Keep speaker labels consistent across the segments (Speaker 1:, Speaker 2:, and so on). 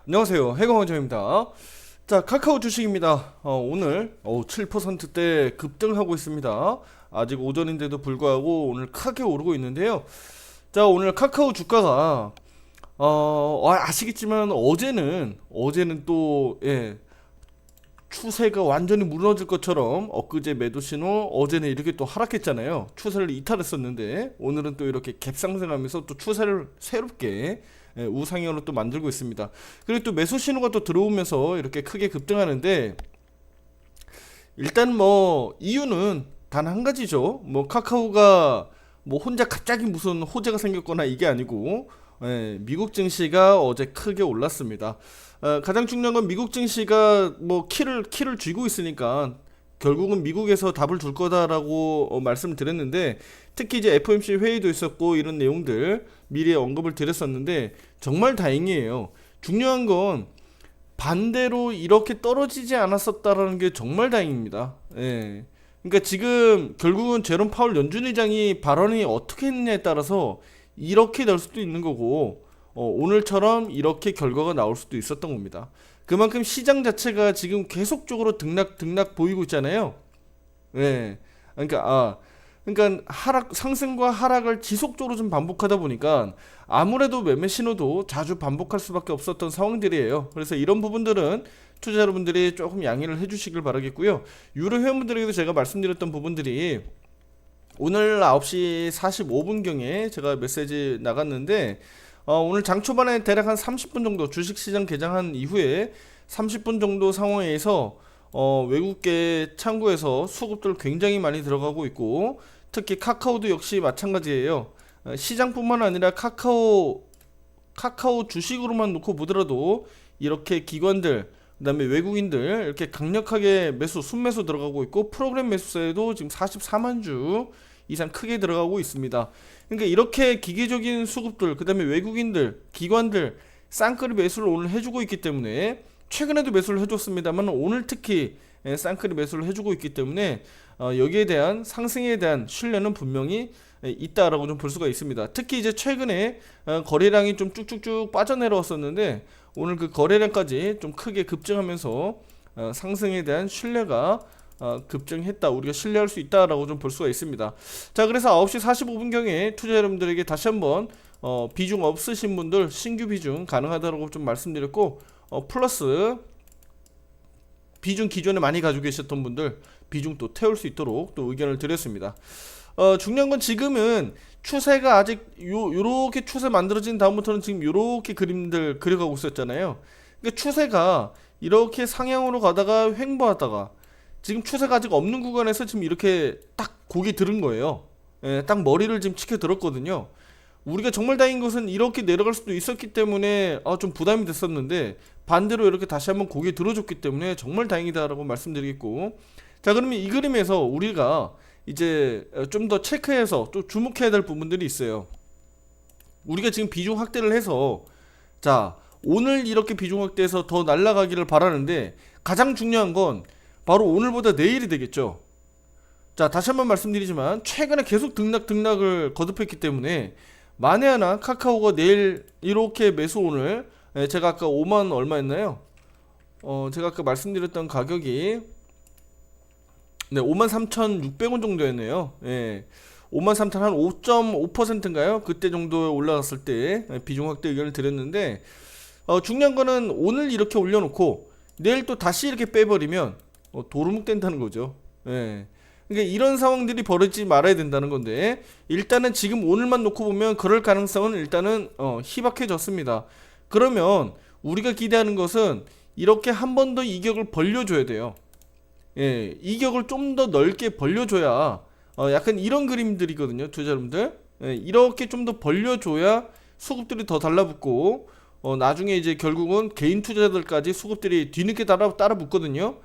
Speaker 1: 안녕하세요. 해공원장입니다. 자, 카카오 주식입니다. 오늘 7%대 급등하고 있습니다. 아직 오전인데도 불구하고 오늘 크게 오르고 있는데요. 자, 오늘 카카오 주가가 아시겠지만 어제는 또 추세가 완전히 무너질 것처럼 엊그제 매도 신호, 어제는 이렇게 또 하락했잖아요. 추세를 이탈했었는데 오늘은 또 이렇게 갭상승하면서 또 추세를 새롭게 우상향으로 또 만들고 있습니다. 그리고 또 매수 신호가 또 들어오면서 이렇게 크게 급등하는데, 일단 뭐 이유는 단 한 가지죠. 뭐 카카오가 뭐 혼자 갑자기 무슨 호재가 생겼거나 이게 아니고, 미국 증시가 어제 크게 올랐습니다. 가장 중요한 건 미국 증시가 뭐 키를 쥐고 있으니까 결국은 미국에서 답을 줄 거다라고 말씀을 드렸는데, 특히 이제 FOMC 회의도 있었고 이런 내용들 미리 언급을 드렸었는데 정말 다행이에요. 중요한 건 반대로 이렇게 떨어지지 않았었다라는 게 정말 다행입니다. 예. 그러니까 지금 결국은 제롬 파월 연준 의장이 발언이 어떻게 했느냐에 따라서 이렇게 될 수도 있는 거고, 오늘처럼 이렇게 결과가 나올 수도 있었던 겁니다. 그만큼 시장 자체가 지금 계속적으로 등락 보이고 있잖아요. 예. 그러니까 상승과 하락을 지속적으로 좀 반복하다 보니까 아무래도 매매 신호도 자주 반복할 수밖에 없었던 상황들이에요. 그래서 이런 부분들은 투자 여러분들이 조금 양해를 해주시길 바라겠고요. 유료 회원분들에게도 제가 말씀드렸던 부분들이 오늘 9시 45분경에 제가 메시지 나갔는데, 오늘 장 초반에 대략 한 30분 정도 주식시장 개장한 이후에 30분 정도 상황에서 외국계 창구에서 수급들 굉장히 많이 들어가고 있고, 특히 카카오도 역시 마찬가지예요. 시장뿐만 아니라 카카오 주식으로만 놓고 보더라도 이렇게 기관들, 그다음에 외국인들 이렇게 강력하게 순매수 들어가고 있고, 프로그램 매수세도 지금 44만 주 이상 크게 들어가고 있습니다. 그러니까 이렇게 기계적인 수급들, 그다음에 외국인들, 기관들 쌍끌이 매수를 오늘 해주고 있기 때문에, 최근에도 매수를 해줬습니다만 오늘 특히 쌍끌이 매수를 해주고 있기 때문에 여기에 대한 상승에 대한 신뢰는 분명히 있다라고 좀 볼 수가 있습니다. 특히 이제 최근에 거래량이 좀 쭉쭉쭉 빠져내려왔었는데 오늘 그 거래량까지 좀 크게 급증하면서 상승에 대한 신뢰가 급증했다, 우리가 신뢰할 수 있다라고 좀 볼 수가 있습니다. 자, 그래서 9시 45분경에 투자 여러분들에게 다시 한번 비중 없으신 분들 신규 비중 가능하다라고 좀 말씀드렸고, 플러스 비중 기존에 많이 가지고 계셨던 분들 비중 또 태울 수 있도록 또 의견을 드렸습니다. 중요한 건 지금은 추세가 아직 요렇게 추세 만들어진 다음부터는 지금 요렇게 그림들 그려가고 있었잖아요. 그러니까 추세가 이렇게 상향으로 가다가 횡보하다가 지금 추세가 아직 없는 구간에서 지금 이렇게 딱 고개 들은 거예요. 딱 머리를 지금 치켜 들었거든요. 우리가 정말 다행인 것은 이렇게 내려갈 수도 있었기 때문에 좀 부담이 됐었는데, 반대로 이렇게 다시 한번 고개 들어줬기 때문에 정말 다행이다라고 말씀드리겠고, 자, 그러면 이 그림에서 우리가 이제 좀 더 체크해서 또 주목해야 될 부분들이 있어요. 우리가 지금 비중 확대를 해서, 자, 오늘 이렇게 비중 확대해서 더 날아가기를 바라는데, 가장 중요한 건 바로 오늘보다 내일이 되겠죠. 자, 다시 한번 말씀드리지만 최근에 계속 등락을 거듭했기 때문에 만에 하나 카카오가 내일 이렇게 매수, 오늘 제가 아까 5만 얼마였나요? 제가 아까 말씀드렸던 가격이 53,600원 정도였네요. 53,000 한 5.5%인가요? 그때 정도에 올라갔을 때 비중 확대 의견을 드렸는데, 중요한 거는 오늘 이렇게 올려놓고 내일 또 다시 이렇게 빼버리면 도루묵 된다는 거죠. 그러니까 이런 상황들이 벌어지지 말아야 된다는 건데, 일단은 지금 오늘만 놓고 보면 그럴 가능성은 일단은 희박해졌습니다. 그러면 우리가 기대하는 것은 이렇게 한 번 더 이격을 벌려줘야 돼요. 이격을 좀 더 넓게 벌려줘야, 약간 이런 그림들이거든요, 투자 여러분들. 이렇게 좀 더 벌려줘야 수급들이 더 달라붙고, 나중에 이제 결국은 개인 투자자들까지 수급들이 뒤늦게 따라 붙거든요.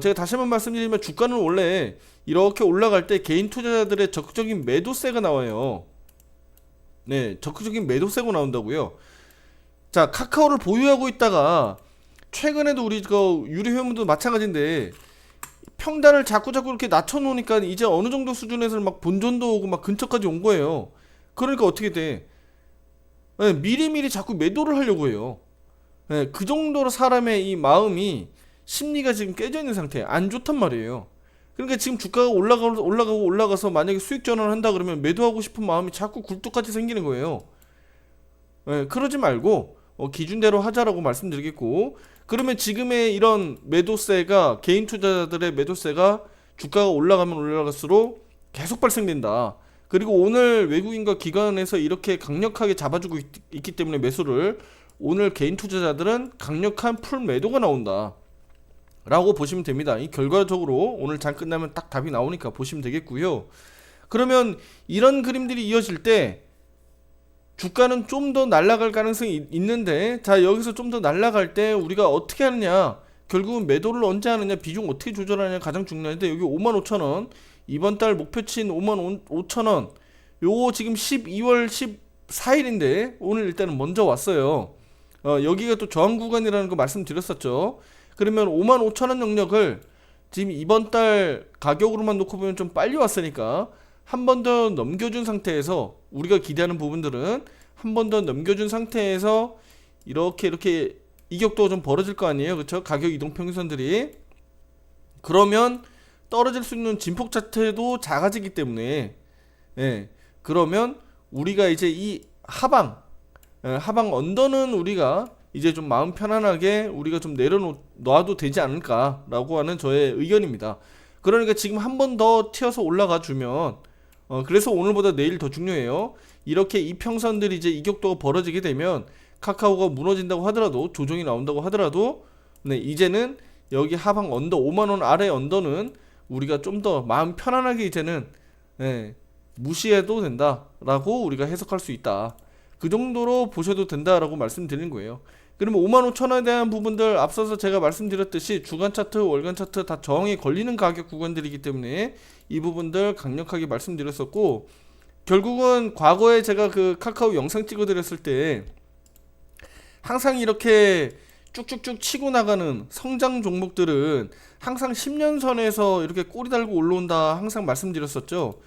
Speaker 1: 제가 다시 한번 말씀드리면 주가는 원래 이렇게 올라갈 때 개인 투자자들의 적극적인 매도세가 나와요. 적극적인 매도세가 나온다고요. 자, 카카오를 보유하고 있다가 최근에도 우리 그 유료 회원분도 마찬가지인데 평단을 자꾸 이렇게 낮춰놓으니까 이제 어느 정도 수준에서는 막 본전도 오고 막 근처까지 온 거예요. 그러니까 어떻게 돼? 미리미리 자꾸 매도를 하려고 해요. 예, 그 정도로 사람의 이 마음이 심리가 지금 깨져 있는 상태, 안 좋단 말이에요. 그러니까 지금 주가가 올라가서 만약에 수익 전환을 한다 그러면 매도하고 싶은 마음이 자꾸 굴뚝같이 생기는 거예요. 예, 그러지 말고 기준대로 하자라고 말씀드리겠고, 그러면 지금의 이런 매도세가, 개인 투자자들의 매도세가 주가가 올라가면 올라갈수록 계속 발생된다. 그리고 오늘 외국인과 기관에서 이렇게 강력하게 잡아주고 있기 때문에 매수를, 오늘 개인 투자자들은 강력한 풀 매도가 나온다 라고 보시면 됩니다. 이 결과적으로 오늘 장 끝나면 딱 답이 나오니까 보시면 되겠고요. 그러면 이런 그림들이 이어질 때 주가는 좀 더 날아갈 가능성이 있는데, 자, 여기서 좀 더 날아갈 때 우리가 어떻게 하느냐, 결국은 매도를 언제 하느냐, 비중 어떻게 조절하느냐 가장 중요한데, 여기 55,000원, 이번 달 목표치인 55,000원, 요거 지금 12월 14일인데 오늘 일단은 먼저 왔어요. 여기가 또 저항 구간이라는 거 말씀드렸었죠. 그러면 55,000원 영역을 지금 이번 달 가격으로만 놓고 보면 좀 빨리 왔으니까 한 번 더 넘겨준 상태에서, 우리가 기대하는 부분들은 한 번 더 넘겨준 상태에서 이렇게 이격도가 좀 벌어질 거 아니에요, 그쵸? 가격 이동 평균선들이. 그러면 떨어질 수 있는 진폭 자체도 작아지기 때문에, 예, 그러면 우리가 이제 이 하방 언더는 우리가 이제 좀 마음 편안하게 우리가 좀 내려놔도 되지 않을까라고 하는 저의 의견입니다. 그러니까 지금 한 번 더 튀어서 올라가 주면, 그래서 오늘보다 내일 더 중요해요. 이렇게 이평선들이 이제 이격도가 벌어지게 되면 카카오가 무너진다고 하더라도, 조정이 나온다고 하더라도, 네, 이제는 여기 하방 언더 5만원 아래 언더는 우리가 좀 더 마음 편안하게 이제는, 네, 무시해도 된다라고 우리가 해석할 수 있다. 그 정도로 보셔도 된다라고 말씀드리는 거예요. 그러면 55,000원에 대한 부분들, 앞서서 제가 말씀드렸듯이 주간 차트, 월간 차트 다 저항이 걸리는 가격 구간들이기 때문에 이 부분들 강력하게 말씀드렸었고, 결국은 과거에 제가 그 카카오 영상 찍어드렸을 때 항상 이렇게 쭉쭉쭉 치고 나가는 성장 종목들은 항상 10년선에서 이렇게 꼬리 달고 올라온다 항상 말씀드렸었죠.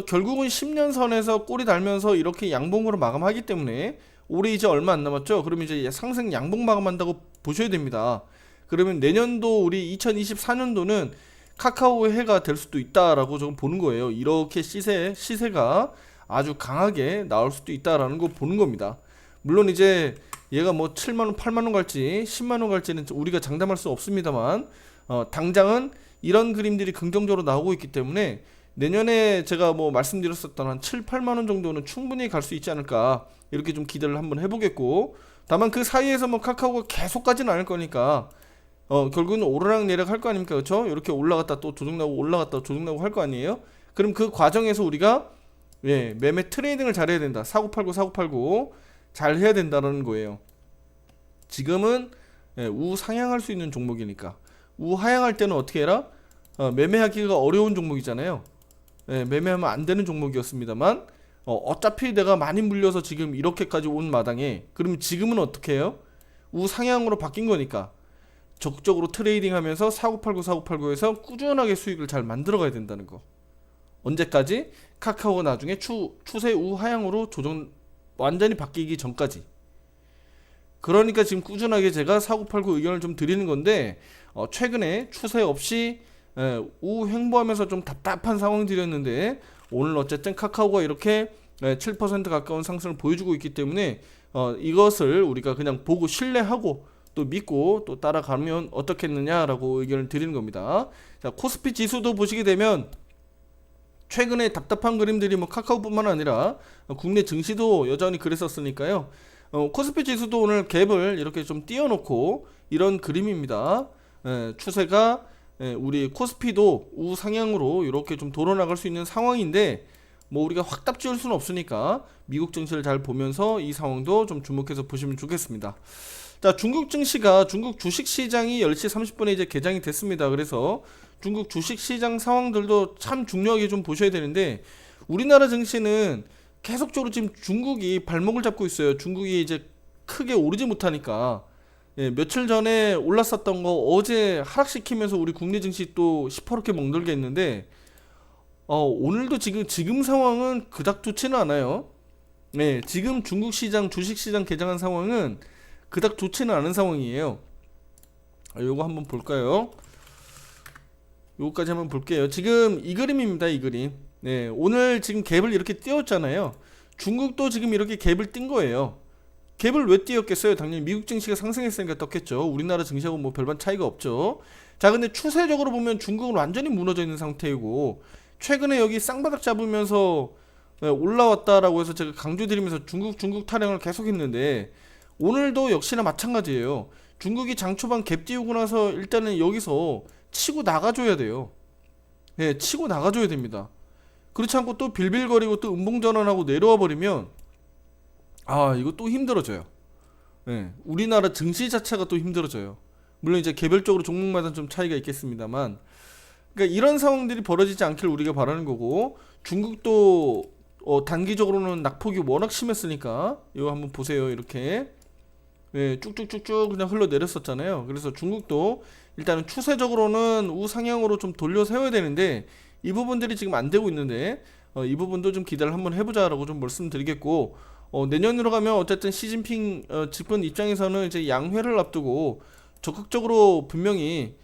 Speaker 1: 결국은 10년선에서 꼬리 달면서 이렇게 양봉으로 마감하기 때문에 올해 이제 얼마 안 남았죠. 그러면 이제 상승 양봉 마감한다고 보셔야 됩니다. 그러면 내년도 우리 2024년도는 카카오의 해가 될 수도 있다라고 좀 보는 거예요. 이렇게 시세가 아주 강하게 나올 수도 있다라는 거 보는 겁니다. 물론 이제 얘가 뭐 7만원, 8만원 갈지 10만원 갈지는 우리가 장담할 수 없습니다만, 당장은 이런 그림들이 긍정적으로 나오고 있기 때문에 내년에 제가 뭐 말씀드렸었던 한 7, 8만원 정도는 충분히 갈 수 있지 않을까, 이렇게 좀 기대를 한번 해보겠고, 다만 그 사이에서 뭐 카카오가 계속 가지는 않을 거니까 결국은 오르락 내리락 할 거 아닙니까, 그렇죠? 이렇게 올라갔다 또 조정나고 올라갔다 조정나고 할 거 아니에요. 그럼 그 과정에서 우리가, 예, 매매 트레이딩을 잘해야 된다. 사고 팔고 잘 해야 된다는 거예요. 지금은, 예, 우상향할 수 있는 종목이니까. 우하향할 때는 어떻게 해라? 매매하기가 어려운 종목이잖아요. 예, 매매하면 안 되는 종목이었습니다만, 어차피 내가 많이 물려서 지금 이렇게까지 온 마당에, 그러면 지금은 어떻게 해요? 우상향으로 바뀐 거니까 적극적으로 트레이딩 하면서 사고 팔고 해서 꾸준하게 수익을 잘 만들어 가야 된다는 거. 언제까지? 카카오가 나중에 추세 우하향으로 완전히 바뀌기 전까지. 그러니까 지금 꾸준하게 제가 사고팔고 의견을 좀 드리는 건데, 최근에 추세 없이, 우횡보하면서 좀 답답한 상황 드렸는데, 오늘 어쨌든 카카오가 이렇게 7% 가까운 상승을 보여주고 있기 때문에 이것을 우리가 그냥 보고 신뢰하고 또 믿고 또 따라가면 어떻겠느냐라고 의견을 드리는 겁니다. 자, 코스피 지수도 보시게 되면 최근에 답답한 그림들이 뭐 카카오뿐만 아니라 국내 증시도 여전히 그랬었으니까요. 코스피 지수도 오늘 갭을 이렇게 좀 띄워놓고 이런 그림입니다. 추세가, 우리 코스피도 우상향으로 이렇게 좀 돌아나갈 수 있는 상황인데, 뭐 우리가 확 답지을 수는 없으니까 미국 증시를 잘 보면서 이 상황도 좀 주목해서 보시면 좋겠습니다. 자, 중국 증시가, 중국 주식시장이 10시 30분에 이제 개장이 됐습니다. 그래서 중국 주식시장 상황들도 참 중요하게 좀 보셔야 되는데, 우리나라 증시는 계속적으로 지금 중국이 발목을 잡고 있어요. 중국이 이제 크게 오르지 못하니까. 예, 며칠 전에 올랐었던 거 어제 하락시키면서 우리 국내 증시 또 시퍼렇게 멍들게 했는데, 오늘도 지금 상황은 그닥 좋지는 않아요. 네, 지금 중국 시장, 주식 시장 개장한 상황은 그닥 좋지는 않은 상황이에요. 요거 한번 볼까요? 요거까지 한번 볼게요. 지금 이 그림입니다. 이 그림. 네, 오늘 지금 갭을 이렇게 띄웠잖아요. 중국도 지금 이렇게 갭을 띈 거예요. 갭을 왜 띄었겠어요? 당연히 미국 증시가 상승했으니까 떴겠죠. 우리나라 증시하고 뭐 별반 차이가 없죠. 자, 근데 추세적으로 보면 중국은 완전히 무너져 있는 상태이고, 최근에 여기 쌍바닥 잡으면서 올라왔다라고 해서 제가 강조드리면서 중국 타령을 계속 했는데, 오늘도 역시나 마찬가지예요. 중국이 장초반 갭 띄우고 나서 일단은 여기서 치고 나가줘야 돼요. 예, 치고 나가줘야 됩니다. 그렇지 않고 또 빌빌거리고 또 음봉전환하고 내려와 버리면 이거 또 힘들어져요. 예, 우리나라 증시 자체가 또 힘들어져요. 물론 이제 개별적으로 종목마다 좀 차이가 있겠습니다만, 그러니까 이런 상황들이 벌어지지 않길 우리가 바라는 거고, 중국도 단기적으로는 낙폭이 워낙 심했으니까 이거 한번 보세요. 이렇게 쭉쭉쭉쭉 그냥 흘러내렸었잖아요. 그래서 중국도 일단은 추세적으로는 우상향으로 좀 돌려 세워야 되는데, 이 부분들이 지금 안 되고 있는데, 이 부분도 좀 기대를 한번 해보자라고 좀 말씀드리겠고, 내년으로 가면 어쨌든 시진핑 집권 입장에서는 이제 양회를 앞두고 적극적으로 분명히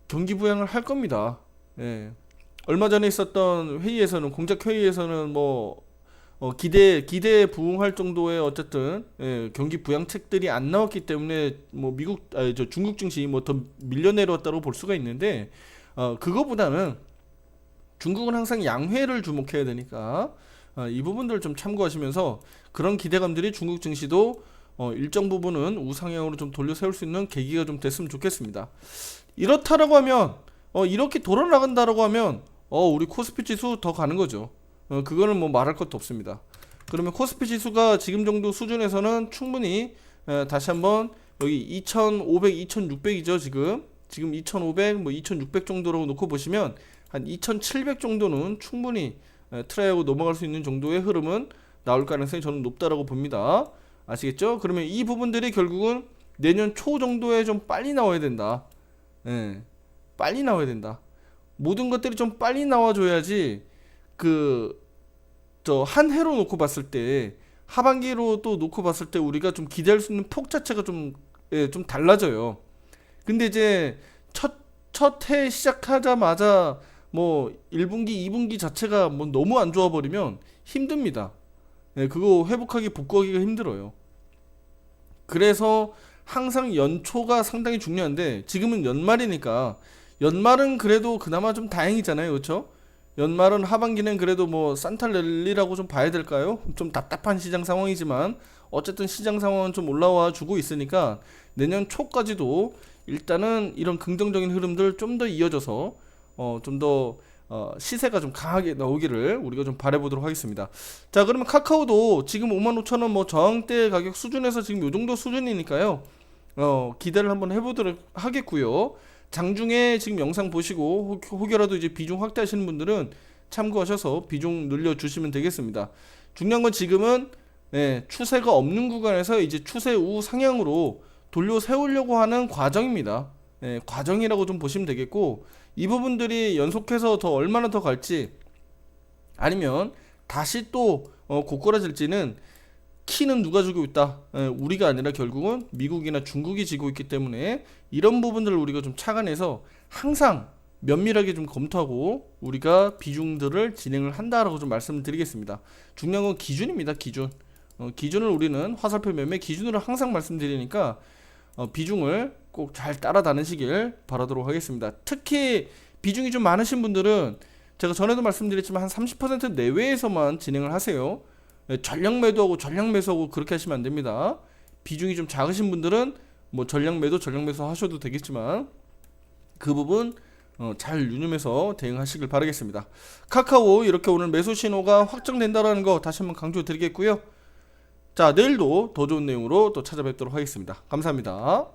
Speaker 1: 경기 부양을 할 겁니다. 얼마 전에 있었던 회의에서는, 공작 회의에서는 뭐 기대에 부응할 정도의 어쨌든 경기 부양책들이 안 나왔기 때문에 뭐 중국 증시 뭐 더 밀려 내려왔다고 볼 수가 있는데, 그거보다는 중국은 항상 양회를 주목해야 되니까 이 부분들을 좀 참고하시면서, 그런 기대감들이 중국 증시도 일정 부분은 우상향으로 좀 돌려 세울 수 있는 계기가 좀 됐으면 좋겠습니다. 이렇다라고 하면 이렇게 돌아 나간다라고 하면 우리 코스피 지수 더 가는 거죠. 그거는 뭐 말할 것도 없습니다. 그러면 코스피 지수가 지금 정도 수준에서는 충분히 다시 한번 여기 2500, 2600이죠. 지금 2500, 뭐 2600 정도로 놓고 보시면 한 2700 정도는 충분히 트라이하고 넘어갈 수 있는 정도의 흐름은 나올 가능성이 저는 높다라고 봅니다. 아시겠죠? 그러면 이 부분들이 결국은 내년 초 정도에 좀 빨리 나와야 된다. 빨리 나와야 된다. 모든 것들이 좀 빨리 나와줘야지 한 해로 놓고 봤을 때, 하반기로 또 놓고 봤을 때 우리가 좀 기대할 수 있는 폭 자체가 좀 달라져요. 근데 이제 첫 해 시작하자마자 뭐 1분기, 2분기 자체가 뭐 너무 안 좋아 버리면 힘듭니다. 그거 회복하기, 복구하기가 힘들어요. 그래서 항상 연초가 상당히 중요한데, 지금은 연말이니까, 연말은 그래도 그나마 좀 다행이잖아요. 그렇죠? 연말은, 하반기는 그래도 뭐 산타랠리라고 좀 봐야 될까요? 좀 답답한 시장 상황이지만 어쨌든 시장 상황은 좀 올라와 주고 있으니까 내년 초까지도 일단은 이런 긍정적인 흐름들 좀 더 이어져서 좀 더 시세가 좀 강하게 나오기를 우리가 좀 바라보도록 하겠습니다. 자, 그러면 카카오도 지금 55,000원 뭐 저항대 가격 수준에서 지금 요 정도 수준이니까요. 기대를 한번 해보도록 하겠고요. 장중에 지금 영상 보시고 혹여라도 이제 비중 확대하시는 분들은 참고하셔서 비중 늘려주시면 되겠습니다. 중요한 건 지금은 추세가 없는 구간에서 이제 추세 우상향으로 돌려 세우려고 하는 과정입니다. 과정이라고 좀 보시면 되겠고, 이 부분들이 연속해서 더 얼마나 더 갈지, 아니면 다시 또 고꾸라질지는 키는 누가 주고 있다? 우리가 아니라 결국은 미국이나 중국이 지고 있기 때문에, 이런 부분들을 우리가 좀 착안해서 항상 면밀하게 좀 검토하고 우리가 비중들을 진행을 한다라고 좀 말씀을 드리겠습니다. 중요한 건 기준입니다. 기준을 우리는 화살표 매매 기준으로 항상 말씀드리니까 비중을 꼭 잘 따라다니시길 바라도록 하겠습니다. 특히 비중이 좀 많으신 분들은 제가 전에도 말씀드렸지만 한 30% 내외에서만 진행을 하세요. 전량 매도하고 전량 매수하고 그렇게 하시면 안 됩니다. 비중이 좀 작으신 분들은 뭐 전량 매도 하셔도 되겠지만, 그 부분 잘 유념해서 대응하시길 바라겠습니다. 카카오 이렇게 오늘 매수 신호가 확정된다라는 거 다시 한번 강조 드리겠고요. 자, 내일도 더 좋은 내용으로 또 찾아뵙도록 하겠습니다. 감사합니다.